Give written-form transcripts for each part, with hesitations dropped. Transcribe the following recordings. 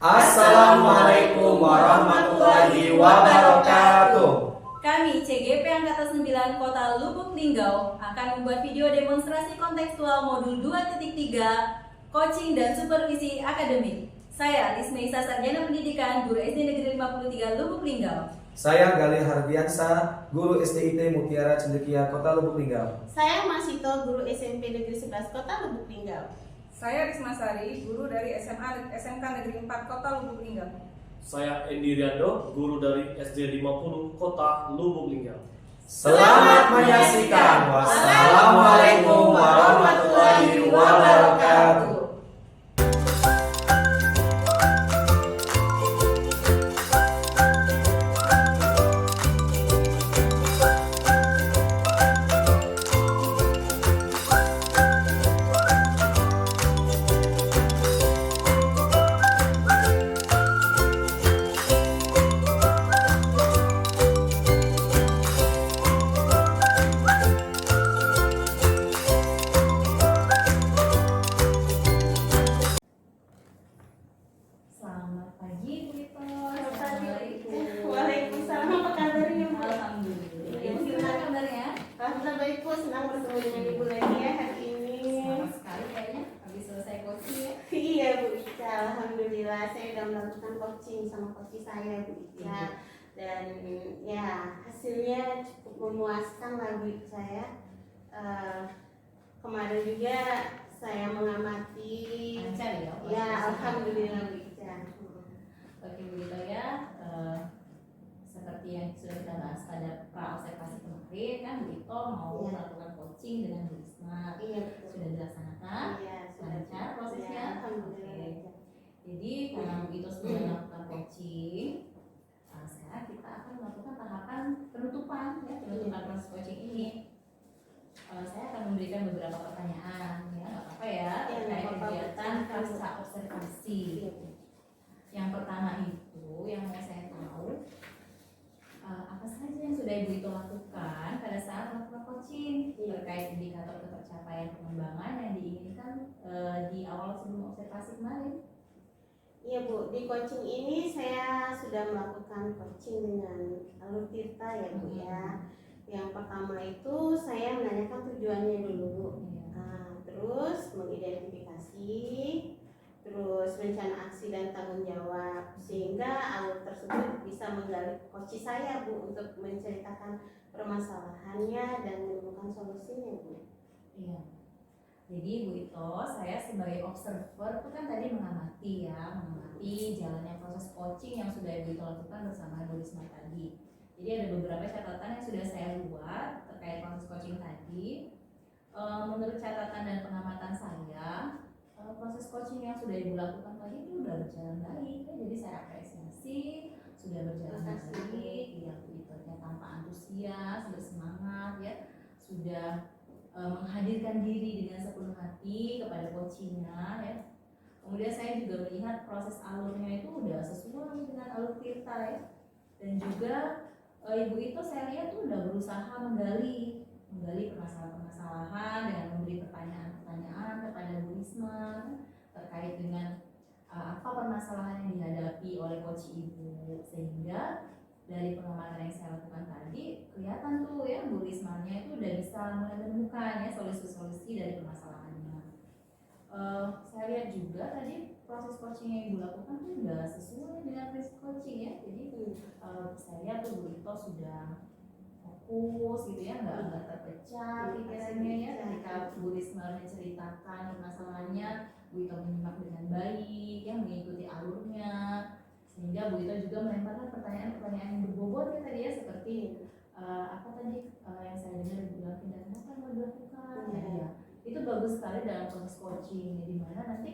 Assalamualaikum warahmatullahi wabarakatuh. Kami CGP Angkatan 9 Kota Lubuk Linggau akan membuat video demonstrasi kontekstual modul 2.3 Coaching dan Supervisi Akademik. Saya Lismeisa Sarjana Pendidikan, Guru SD Negeri 53 Lubuk Linggau. Saya Galih Hardiansa, Guru SDIT Mutiara Cendekia Kota Lubuk Linggau. Saya Masito, Guru SMP Negeri 11 Kota Lubuk Linggau. Saya Risma Sari, Guru dari SMK Negeri 4 Kota Lubuk Linggau. Saya Endi Riando, Guru dari SD 50 Kota Lubuk Linggau. Selamat menyaksikan. Wassalamualaikum warahmatullahi wabarakatuh. Selamat pagi, Bu Ito. Waalaikumsalam. Apa kabarnya, Bu? Alhamdulillah. Ibu gimana kabarnya? Alhamdulillah baik, Bu. Senang bertemu dengan Ibu lagi ya hari ini. Semangat sekali kayaknya habis selesai coaching ya. Iya, Bu Ica. Alhamdulillah saya sudah melakukan coaching sama coach saya, Bu Ica. Dan ya hasilnya cukup memuaskan lah, Bu Ica ya. Kemarin juga saya mengamati. Lancar ya? Ya, alhamdulillah, Bu Ica. Oke, Bu Ito ya. Seperti yang sudah kita bahas pada pra-observasi kemarin kan, Bu Ito mau Iya. melakukan coaching dengan Bu Risma. Iya, betul. Sudah dilaksanakan? Iya, sudah. Lancar prosesnya? Ya, alhamdulillah. Oke. Ica. Jadi karena Bu Ito sudah melakukan coaching, sekarang kita akan melakukan tahapan penutupan ya, penutupan proses coaching ini. Saya akan memberikan beberapa pertanyaan ya, nggak apa-apa ya, Iya, terkait nggak apa-apa. kegiatan pasca observasi. Iya. Yang pertama itu yang mau saya tahu, apa saja yang sudah Ibu Ito lakukan pada saat melakukan coaching terkait indikator ketercapaian pengembangan yang diinginkan di awal sebelum observasi kemarin. Iya, Bu, di coaching ini saya sudah melakukan coaching dengan alur Tirta ya, Bu ya. Yang pertama itu saya menanyakan tujuannya dulu, Bu. Iya. Terus mengidentifikasi, terus rencana aksi dan tanggung jawab, sehingga alur tersebut bisa menggali coach saya, Bu, untuk menceritakan permasalahannya dan menemukan solusinya, Bu. Iya. Jadi Bu Ito, saya sebagai observer itu kan tadi mengamati jalannya proses coaching yang sudah Bu Ito lakukan bersama Bu Risma tadi. Jadi ada beberapa catatan yang sudah saya buat terkait proses coaching tadi. Menurut catatan dan pengamatan saya, proses coaching yang sudah Ibu lakukan tadi itu sudah berjalan baik. Ya. Jadi saya apresiasi sudah berjalan baik. Ya Bu Ito ya, tanpa antusias, bersemangat ya, sudah menghadirkan diri dengan sepenuh hati kepada coachingnya ya. Kemudian saya juga melihat proses alurnya itu udah sesuai dengan alur Tirta ya. Dan juga Ibu Ito saya lihat tuh udah berusaha menggali permasalahan-permasalahan dengan memberi pertanyaan-pertanyaan kepada Bu Risma terkait dengan apa permasalahan yang dihadapi oleh coach Ibu, sehingga dari pengamatan yang saya lakukan tadi kelihatan tuh ya Bu Rismanya itu udah bisa mulai menemukan ya solusi-solusi dari permasalahannya. Saya lihat juga tadi proses coaching yang Ibu lakukan tuh udah sesuai dengan prinsip coaching ya. Jadi saya lihat tuh Bu Ito sudah fokus gitu ya, nggak terpecah pikirannya ya. Ketika Bu Risma menceritakan permasalahannya, Bu Ito menyimak dengan baik ya, mengikuti alurnya, sehingga Bu Ito juga melemparkan pertanyaan-pertanyaan yang berbobot ya tadi ya, seperti apa tadi yang saya dengar Ibu bilang tindakan apa yang mau dilakukan ya. Itu bagus sekali dalam proses coaching ya, di mana nanti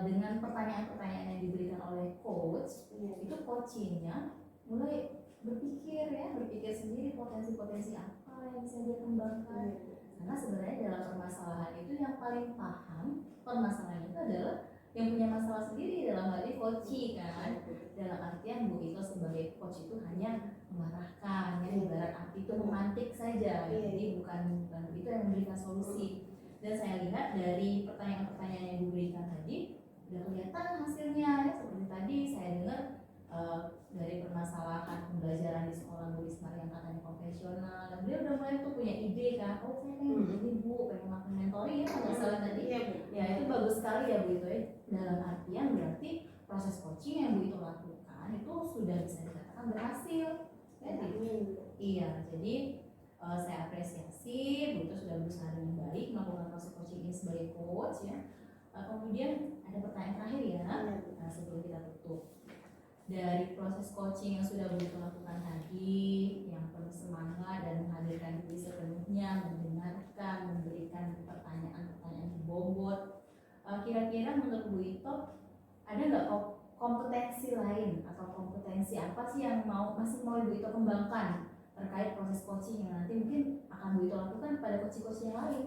dengan pertanyaan-pertanyaan yang diberikan oleh coach itu coachingnya mulai berpikir sendiri potensi-potensi apa yang bisa dia kembangkan. Karena sebenarnya dalam permasalahan itu yang paling paham permasalahan itu adalah yang punya masalah sendiri, dalam hal ini coach kan. Dalam artian Bu Ito sebagai coach itu hanya mengarahkan ya, ibarat api itu memantik saja, jadi bukan itu yang memberikan solusi. Dan saya lihat dari pertanyaan-pertanyaan yang diberikan tadi, udah kelihatan hasilnya ya, seperti tadi saya dengar dari permasalahan pembelajaran di sekolah Bu Risma yang katanya konvensional, dan beliau udah mulai tuh punya ide kan, oh saya pengen begini Bu, pengen melakukan mentoring ya kalau nggak salah tadi. Iya, Bu. Ya itu bagus sekali ya Bu itu ya, dalam artian berarti proses coaching yang Bu itu lakukan itu sudah bisa dikatakan berhasil ya. Amin. Iya, jadi saya apresiasi Bu itu sudah berusaha dengan baik melakukan proses coaching ini sebagai coach ya. Kemudian ada pertanyaan terakhir ya, nah, sebelum kita tutup. Dari proses coaching yang sudah Bu Ito lakukan tadi, yang penuh semangat dan menghadirkan diri sepenuhnya, mendengarkan, memberikan pertanyaan-pertanyaan berbobot, kira-kira menurut Bu Ito ada nggak kompetensi lain atau kompetensi apa sih yang masih mau Bu Ito kembangkan terkait proses coaching yang nanti mungkin akan Bu Ito lakukan pada coach-coach yang lain?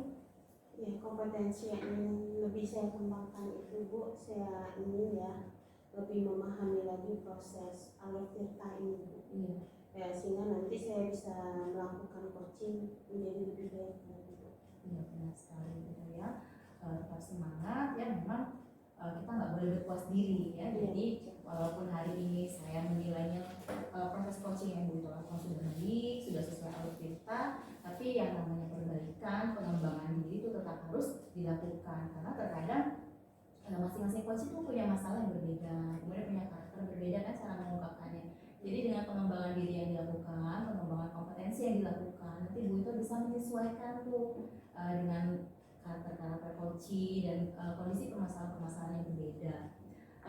Ya, kompetensi yang ingin lebih saya kembangkan itu Bu, saya ingin ya lebih memahami lagi proses alur tirta ini Bu. Iya. Ya, sehingga nanti saya bisa melakukan coaching menjadi lebih baik lagi Bu. Iya benar sekali gitu ya. Tetap semangat ya, memang kita nggak boleh berpuas diri ya. Jadi walaupun hari ini saya menilainya proses coaching yang Bu Ito lakukan sudah baik, sudah sesuai alur tirta, tapi yang namanya perbaikan, pengembangan diri itu tetap harus dilakukan, karena terkadang masing-masing coach itu punya masalah yang berbeda, kemudian punya karakter berbeda kan cara mengungkapkannya. Jadi dengan pengembangan diri yang dilakukan, pengembangan kompetensi yang dilakukan, nanti Bu Ito bisa menyesuaikan tuh dengan karakter-karakter coach dan kondisi permasalahan-permasalahan yang berbeda.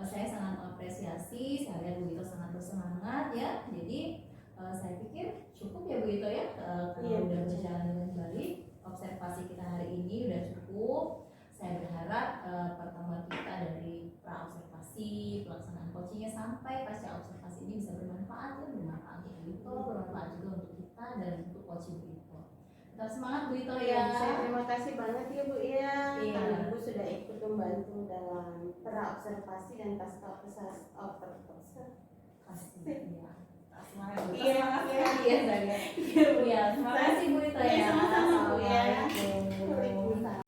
Saya sangat mengapresiasi, saya lihat Bu Ito sangat bersemangat ya. Jadi saya pikir cukup ya Bu Ito ya, kalau udah berjalan dengan baik, observasi kita hari ini udah cukup. Saya berharap pertemuan kita dari pra observasi, pelaksanaan coachingnya sampai pasca observasi ini bisa bermanfaat ya, bermanfaat untuk Bu Ito, bermanfaat juga untuk kita dan untuk coaching Bu Ito. Tetap semangat Bu Ito ya. Saya terima kasih banget ya Bu ya, Iya. karena Ibu sudah ikut membantu dalam pra observasi dan pasca observasi. Kasih ya. Semangat Bu. Iya, iya, Iya saya. Iya, terima kasih Bu Ito ya. Iya, sama-sama Bu ya. Assalamualaikum. Waalaikumsalam.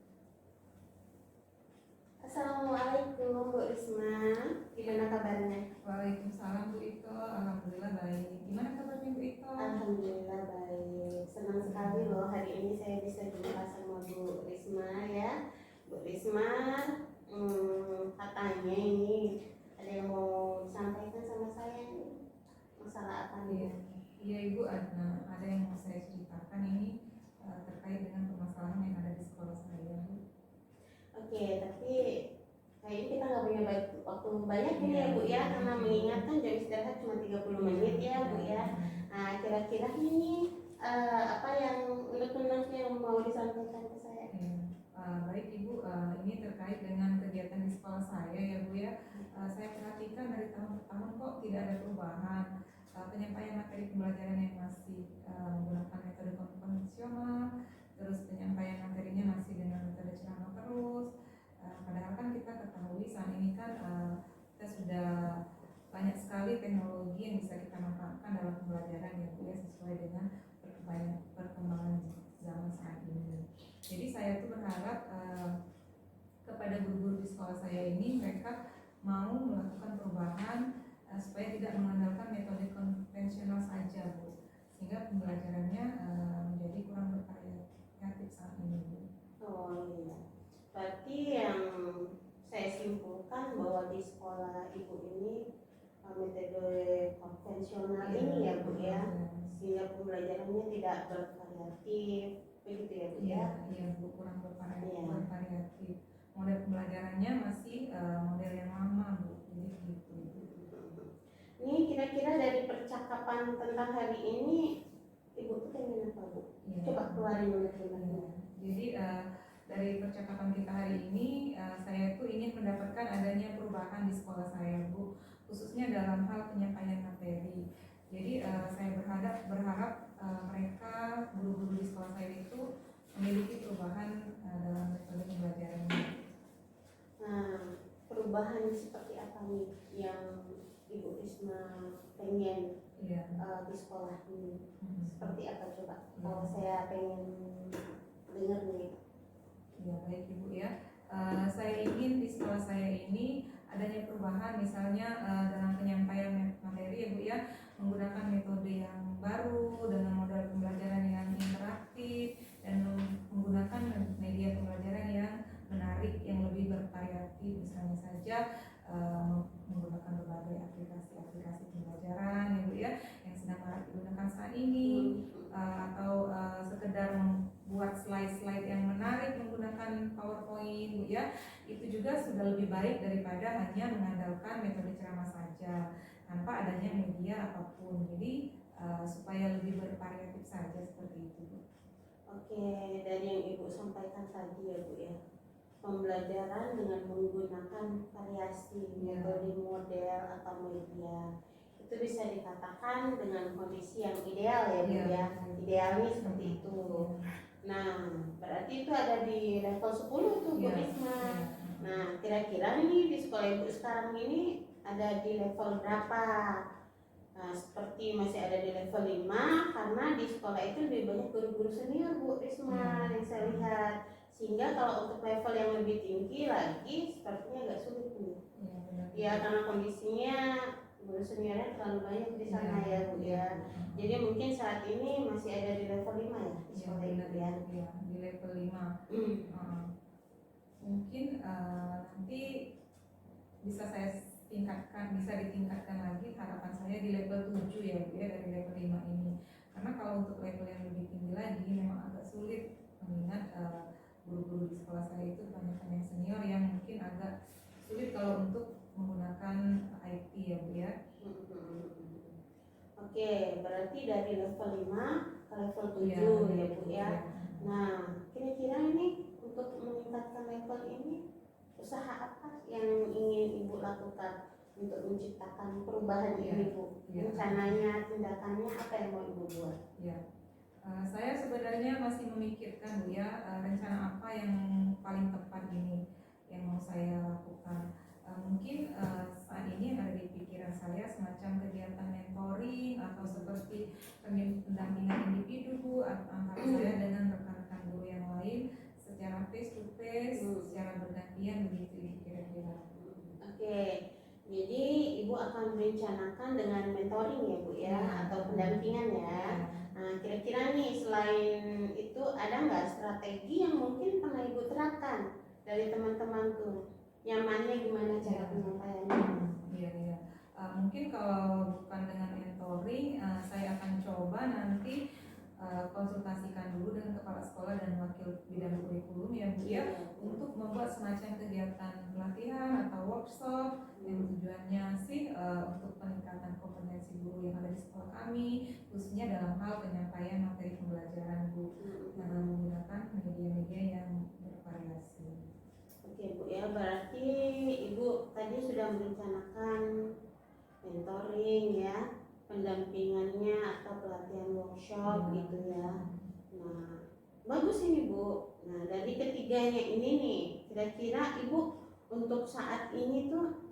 Assalamualaikum Bu Risma, gimana kabarnya? Waalaikumsalam Bu Ito, alhamdulillah baik. Gimana kabarnya Bu Ito? Alhamdulillah baik. Senang sekali loh hari ini saya bisa jumpa sama Bu Risma ya. Bu Risma, katanya ini ada yang mau disampaikan sama saya nih. Masalah apa Iya, nih? iya Ibu, ada yang mau saya ceritakan ini terkait dengan permasalahan yang ada di sekolah saya. Oke, tapi kayaknya kita nggak punya waktu banyak ini ya Bu ya, karena mengingatkan jam istirahat cuma 30 menit ya Bu ya. Nah, kira-kira ini apa yang unek-unek yang mau disampaikan ke saya? Baik Ibu, ini terkait dengan kegiatan di sekolah saya ya Bu ya. Saya perhatikan dari tahun ke tahun kok tidak ada perubahan. Penyampaian materi pembelajaran yang masih menggunakan metode konvensional, terus penyampaian materinya masih dengan metode ceramah terus. Padahal kan kita ketahui saat ini kan kita sudah banyak sekali teknologi yang bisa kita manfaatkan dalam pembelajaran ya Bu ya, sesuai dengan perkembangan zaman saat ini. Jadi saya tuh berharap kepada guru-guru di sekolah saya ini mereka mau melakukan perubahan supaya tidak mengandalkan metode konvensional saja Bu, sehingga pembelajarannya menjadi kurang bervariatif saat ini Bu. Oh iya, berarti yang saya simpulkan bahwa di sekolah Ibu ini metode konvensional ini ya Bu ya, sehingga pembelajarannya tidak bervariatif, begitu ya Bu ya? Iya Bu, kurang bervariatif. Model pembelajarannya masih model yang lama Bu, jadi gitu. Ini kira-kira dari percakapan tentang hari ini Ibu tuh pengen apa Bu? Iya. Coba keluarin dulu. Jadi dari percakapan kita hari ini saya tuh ingin mendapatkan adanya perubahan di sekolah saya Bu, khususnya dalam hal penyampaian materi. Jadi saya berharap mereka guru-guru di sekolah saya itu memiliki perubahan dalam metode pembelajarannya. Nah, perubahan seperti apa nih yang Ibu Risma pengen di sekolah ini? Seperti apa coba? Kalau saya pengen dengar nih. Ya baik Ibu ya. Saya ingin di sekolah saya ini perubahan, misalnya dalam penyampaian materi ya Bu ya, menggunakan metode yang baru dengan model pembelajaran yang interaktif dan menggunakan media pembelajaran yang menarik, yang lebih bervariatif, misalnya saja menggunakan berbagai aplikasi pembelajaran ya Bu ya yang sedang marak digunakan saat ini, atau sekedar membuat slide-slide yang menarik menggunakan PowerPoint Bu ya, itu juga sudah lebih baik daripada hanya mengandalkan metode ceramah saja tanpa adanya media apapun. Jadi supaya lebih bervariatif saja seperti itu Bu. Oke, dari yang Ibu sampaikan tadi ya Bu ya, pembelajaran dengan menggunakan variasi metode model atau media itu bisa dikatakan dengan kondisi yang ideal ya Bu ya, idealnya seperti itu. Nah, berarti itu ada di level 10 tuh Bu Risma. Nah, kira-kira nih di sekolah Ibu sekarang ini ada di level berapa? Nah, seperti masih ada di level 5 karena di sekolah itu lebih banyak guru-guru senior Bu Risma yang saya lihat. Sehingga kalau untuk level yang lebih tinggi lagi sepertinya agak sulit nih. Ya, karena kondisinya guru seniornya terlalu banyak di sana ya Bu ya. Jadi mungkin saat ini masih ada di level 5 ya di sekolah Ibu ya. Di level 5. Mungkin nanti bisa saya ditingkatkan lagi, harapan saya di level 7 ya Bu ya, dari level 5 ini. Karena kalau untuk level yang lebih tinggi lagi memang agak sulit, mengingat guru-guru di sekolah saya itu kebanyakan yang senior yang mungkin agak sulit kalau untuk menggunakan IT ya Bu ya. Oke, berarti dari level 5 ke level 7 ya Bu ya. Nah, kira-kira ini untuk meningkatkan level ini usaha apa yang ingin Ibu lakukan untuk menciptakan perubahan ini Bu? Rencananya, tindakannya apa yang mau Ibu buat? Saya sebenarnya masih memikirkan Bu ya, rencana apa yang paling tepat ini yang mau saya lakukan. Mungkin saat ini yang ada di pikiran saya semacam kegiatan mentoring atau seperti pendampingan individu Bu antara saya dengan rekan-rekan guru yang lain secara face to face, secara bergantian begitu kira-kira. Oke, jadi Ibu akan merencanakan dengan mentoring ya Bu ya, atau pendampingan ya. Nah, kira-kira nih selain itu ada nggak strategi yang mungkin pernah Ibu terapkan dari teman-teman tuh? Nyamannya gimana cara penyampaiannya? Mungkin kalau bukan dengan mentoring, saya akan coba nanti konsultasikan dulu dengan kepala sekolah dan wakil bidang kurikulum ya Bu ya, untuk membuat semacam kegiatan pelatihan atau workshop yang tujuannya sih untuk peningkatan kompetensi guru yang ada di sekolah kami, khususnya dalam hal penyampaian materi pembelajaran Bu, dengan menggunakan media-media yang bervariasi. Oke Bu ya, berarti Ibu tadi sudah merencanakan mentoring ya, pendampingannya atau pelatihan workshop gitu ya. Nah, bagus ini Bu. Nah, dari ketiganya ini nih, kira-kira Ibu untuk saat ini tuh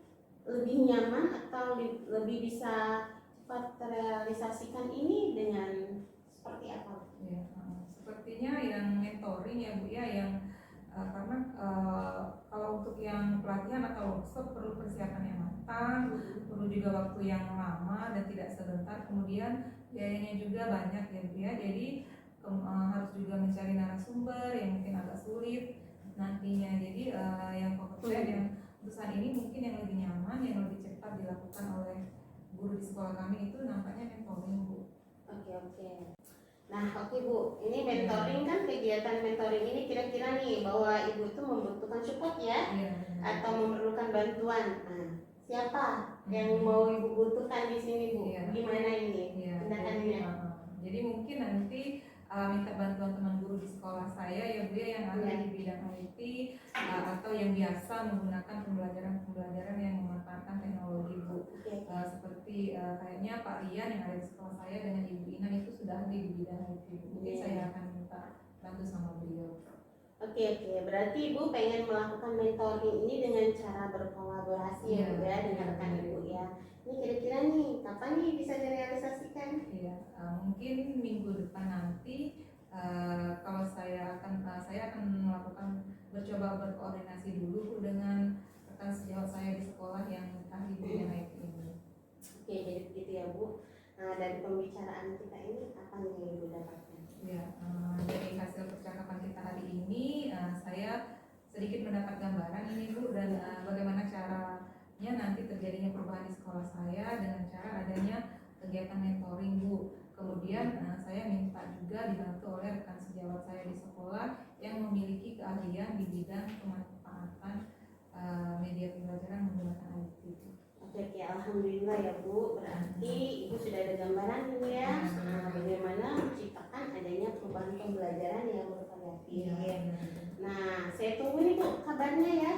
lebih nyaman atau lebih bisa cepat terrealisasikan ini dengan seperti apa? Sepertinya yang mentoring ya Bu ya, yang karena kalau untuk yang pelatihan atau workshop perlu persiapan yang matang, perlu juga waktu yang lama dan tidak sebentar, kemudian biayanya juga banyak ya Bu ya. Jadi harus juga mencari narasumber yang mungkin agak sulit nantinya. Jadi yang kompeten yang untuk saat ini mungkin yang lebih nyaman, yang lebih cepat dilakukan oleh guru di sekolah kami itu nampaknya mentoring Bu. Oke. Nah, oke Bu, ini mentoring kan, kegiatan mentoring ini kira-kira nih bahwa Ibu itu membutuhkan support ya, atau memerlukan bantuan. Nah, siapa yang mau Ibu butuhkan di sini Bu? Gimana ini tindakannya? Jadi mungkin nanti minta bantuan teman guru di sekolah saya ya Bu ya, yang ada di bidang IT atau yang biasa menggunakan pembelajaran yang memanfaatkan teknologi Bu. Seperti kayaknya Pak Rian yang ada di sekolah saya dengan Ibu Ina itu sudah ahli di bidang IT. Mungkin saya akan minta bantu sama beliau. Oke, berarti Ibu pengen melakukan mentoring ini dengan cara berkolaborasi ya Bu ya, dengan rekan Ibu ya. Ini kira-kira nih kapan nih bisa direalisasikan? Mungkin minggu depan nanti. Kalau saya akan mencoba berkoordinasi dulu dengan rekan sejawat saya di sekolah yang Bu. Nah, dari pembicaraan kita ini apa yang Ibu dapatkan? Ya, dari hasil percakapan kita hari ini, saya sedikit mendapat gambaran ini Bu, dan bagaimana caranya nanti terjadinya perubahan di sekolah saya dengan cara adanya kegiatan mentoring Bu. Kemudian saya minta juga dibantu oleh rekan sejawat saya di sekolah yang memiliki keahlian di bidang pemanfaatan media pembelajaran menggunakan IT. Oke, alhamdulillah ya Bu. Berarti Ibu sudah ada gambaran Bu ya, bagaimana menciptakan adanya perubahan pembelajaran yang bervariatif. Nah, saya tunggu nih Bu kabarnya ya.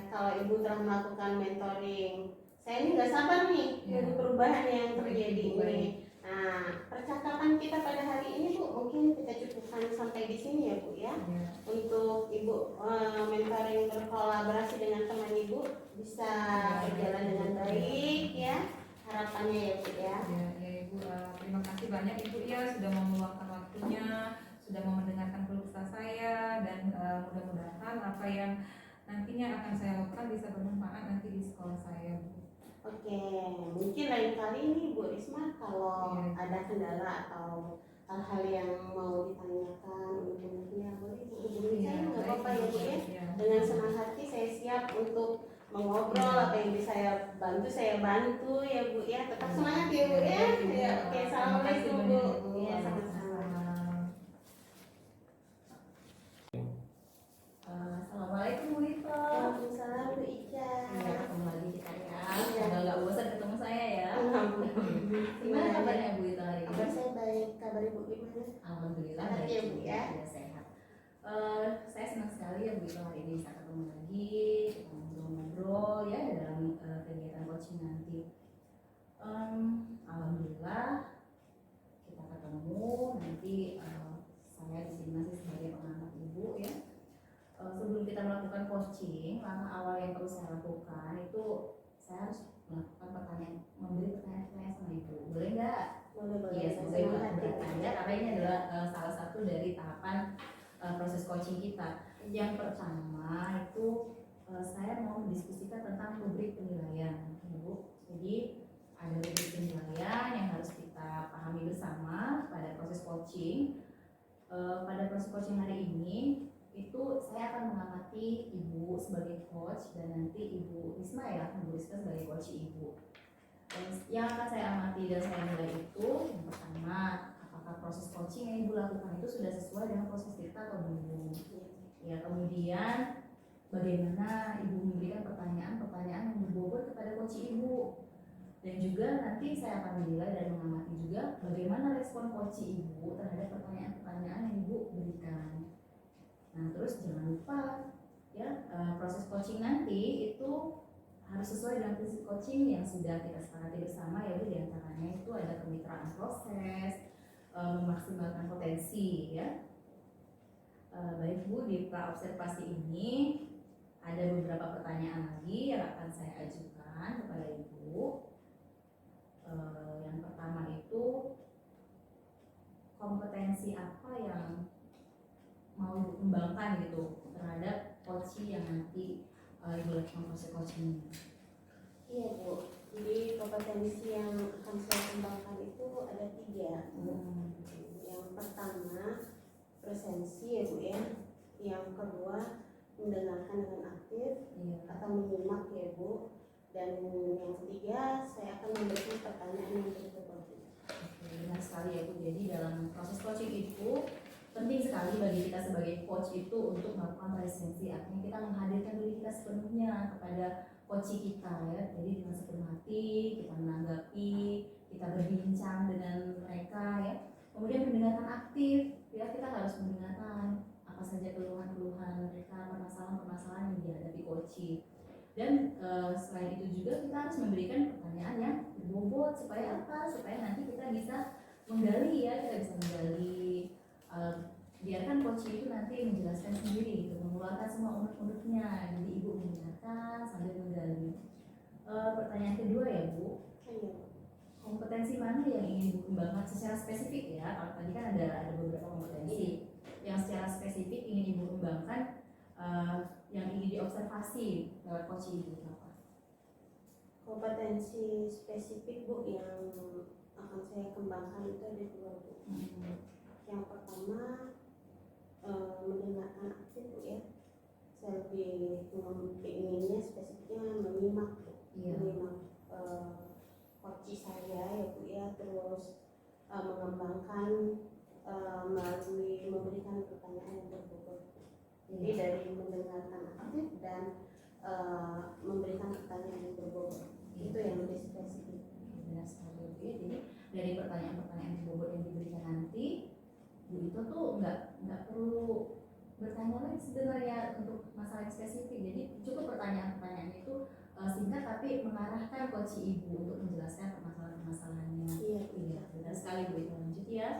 Kalau Ibu telah melakukan mentoring, saya ini nggak sabar nih tunggu perubahan yang terjadi ini. Nah, percakapan kita pada hari ini Bu, mungkin kita cukupkan sampai di sini ya Bu ya. Untuk Ibu mentoring berkolaborasi dengan teman Ibu bisa berjalan dengan baik ya. Harapannya ya Bu ya. Ya Ibu, terima kasih banyak Ibu ya sudah mau meluangkan waktunya, sudah mau mendengarkan keluh kesah saya, dan mudah-mudahan apa yang nantinya akan saya lakukan bisa bermanfaat nanti di sekolah saya Bu. Oke, mungkin lain kali nih Bu Risma kalau ada kendala atau hal-hal yang mau ditanyakan unik-uniknya boleh hubungi saya, nggak apa-apa ya Bu ya. Dengan senang hati saya siap untuk mengobrol, apa yang bisa saya bantu ya Bu ya. Tetap semangat ya Bu ya. Ya, oke, assalamualaikum Bu. Ya, sama-sama. Assalamualaikum Bu Ito. Waalaikumsalam Bu Ica. Ya, ketemu lagi kita ya. Semoga nggak bosan ketemu saya ya. Alhamdulillah. Gimana kabarnya Bu Ito hari Kabar ini? saya baik, kabar Ibu gimana? Alhamdulillah Sehat baik ya, Bu, ya? Ya, sehat. Saya senang sekali ya Bu Ito hari ini bisa ketemu lagi, kita ngobrol-ngobrol ya dalam kegiatan coaching nanti. Alhamdulillah kita ketemu nanti. Saya di sini masih sebagai pengamat Ibu ya. Sebelum kita melakukan coaching, langkah awal yang perlu saya lakukan itu saya harus melakukan pertanyaan, memberi pertanyaan-pertanyaan sama Ibu. Boleh nggak? Boleh. Iya, Saya semoga Ibu senang hati. bertanya karena ini adalah salah satu dari tahapan proses coaching kita. Yang pertama itu saya mau mendiskusikan tentang rubrik penilaian, Ibu. Jadi ada rubrik penilaian yang harus kita pahami bersama pada proses coaching. Pada proses coaching hari ini itu saya akan mengamati Ibu sebagai coach dan nanti Ibu Risma ya, Ibu Risma sebagai coach Ibu. Dan yang akan saya amati dan saya nilai itu yang pertama, apakah proses coaching yang Ibu lakukan itu sudah sesuai dengan proses kita atau belum. Ya, kemudian bagaimana Ibu memberikan pertanyaan-pertanyaan yang berbobot kepada coach Ibu. Dan juga nanti saya akan menilai dan mengamati juga bagaimana respon coach Ibu terhadap pertanyaan-pertanyaan yang Ibu berikan. Nah, terus jangan lupa ya, proses coaching nanti itu harus sesuai dengan prinsip coaching yang sudah kita sepakati bersama, yaitu diantaranya itu ada kemitraan proses, memaksimalkan potensi ya. Baik Bu, di pra observasi ini ada beberapa pertanyaan lagi yang akan saya ajukan kepada Ibu. Yang pertama itu kompetensi apa yang mau dikembangkan gitu terhadap coaching yang nanti Ibu lakukan proses coaching. Iya Bu, jadi kompetensi yang akan saya kembangkan itu ada 3. Yang pertama presensi ya Bu ya. Yang kedua mendengarkan dengan aktif atau menyimak ya Bu. Dan yang ketiga saya akan memberikan pertanyaan yang berbobot. Benar sekali ya Bu. Jadi dalam proses coaching itu penting sekali bagi kita sebagai coach itu untuk melakukan presensi, artinya kita menghadirkan diri kita sepenuhnya kepada coach kita ya. Jadi dengan sepenuh hati kita menanggapi, kita berbincang dengan mereka ya. Kemudian mendengarkan aktif ya, kita harus mendengarkan apa saja keluhan-keluhan mereka, permasalahan-permasalahan yang dihadapi coach. Dan selain itu juga kita harus memberikan pertanyaan yang berbobot supaya apa? Supaya nanti kita bisa menggali ya, kita bisa menggali. Biarkan coach itu nanti menjelaskan sendiri gitu, mengeluarkan semua unek-uneknya. Jadi Ibu mendengarkan sambil menggali. Pertanyaan kedua ya Bu, kompetensi mana yang ingin Ibu kembangkan secara spesifik ya? Kalau tadi kan ada beberapa kompetensi yang secara spesifik ingin Ibu kembangkan, yang ingin diobservasi lewat coach Ibu apa? Kompetensi spesifik Bu yang akan saya kembangkan itu ada dua Bu. Yang pertama mendengarkan aktif Bu ya. Saya lebih inginnya spesifiknya menyimak Bu. Iya. Menyimak coach saya ya Bu ya, terus mengembangkan melalui memberikan pertanyaan yang berbobot. Jadi dari mendengarkan aktif dan memberikan pertanyaan yang berbobot. Itu yang lebih spesifik. Benar sekali Bu ya. Jadi dari pertanyaan-pertanyaan bobot yang diberikan nanti, Bu itu tuh nggak perlu bertanya lagi sebenarnya untuk masalah yang spesifik. Jadi cukup pertanyaan-pertanyaan itu singkat tapi mengarahkan coach Ibu untuk menjelaskan permasalahan-permasalahannya. Iya, benar sekali Bu. Itu lanjut ya.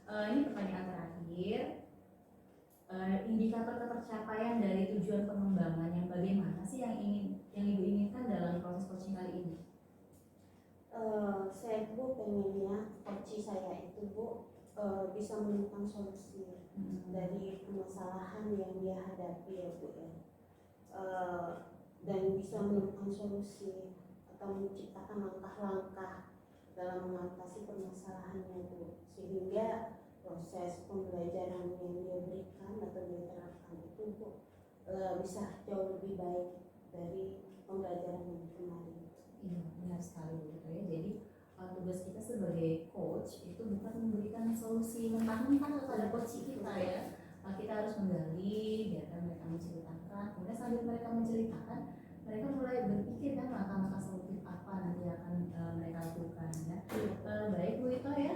Ini pertanyaan terakhir. Indikator ketercapaian dari tujuan pengembangan yang bagaimana sih yang Ibu inginkan dalam proses coaching kali ini? Saya Bu pengennya coach saya itu Bu bisa menemukan solusi dari permasalahan yang dia hadapi ya Bu ya. Dan bisa menemukan solusi atau menciptakan langkah-langkah dalam mengatasi permasalahannya Bu, sehingga proses pembelajaran yang dia berikan atau dia terapkan itu Bu bisa jauh lebih baik dari pembelajaran yang kemarin. Iya, benar sekali begitu ya. Jadi tugas kita sebagai coach itu bukan memberikan solusi mentah-mentah kepada coach kita ya. Kita harus menggali, biarkan mereka menceritakan. Kemudian sambil mereka menceritakan, mereka mulai berpikir kan langkah-langkah solutif apa nanti akan mereka lakukan ya. Baik Bu Ito ya.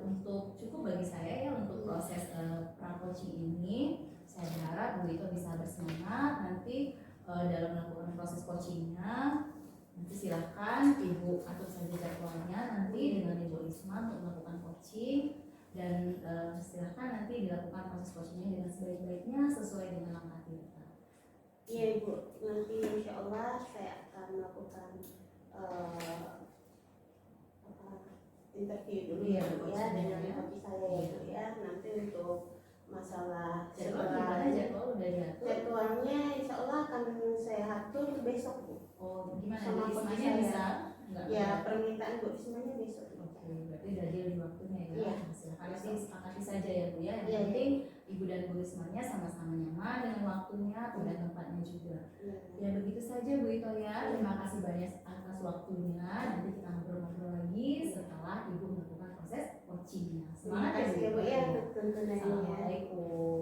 Untuk cukup bagi saya ya untuk proses pra-coaching ini, saya berharap Bu Ito bisa bersemangat nanti dalam melakukan proses coachingnya. Nanti silahkan Ibu atur saja jadwalnya nanti dengan Ibu Isma untuk melakukan coaching, dan silahkan nanti dilakukan proses coachingnya dengan sebaik-baiknya sesuai dengan langkah kita. Iya Ibu, nanti insya Allah saya akan melakukan interview dulu ya Bu ya dengan coach saya ya Bu ya. Nanti untuk masalah Jadwal udah diatur. jadwalnya insya Allah akan saya atur besok Bu. Oh, gimana? Sama Di coach Ismanya saya. bisa? Enggak. Ya permintaan Bu Ismanya besok. Oke, berarti udah deal di waktunya ya. Iya. Silahkan nanti sepakati saja ya Bu ya. Yang Iya, penting Ibu dan Bu Rismanya sama-sama nyaman dengan waktunya dan tempatnya juga. Iya. Ya begitu saja Bu Ito ya. Terima kasih banyak atas waktunya. Nanti kita ngobrol-ngobrol lagi setelah Ibu melakukan proses coachingnya. Terima Semangat ya Bu kasih ya Ito. Bu ya untuk tuntunannya. Assalamualaikum.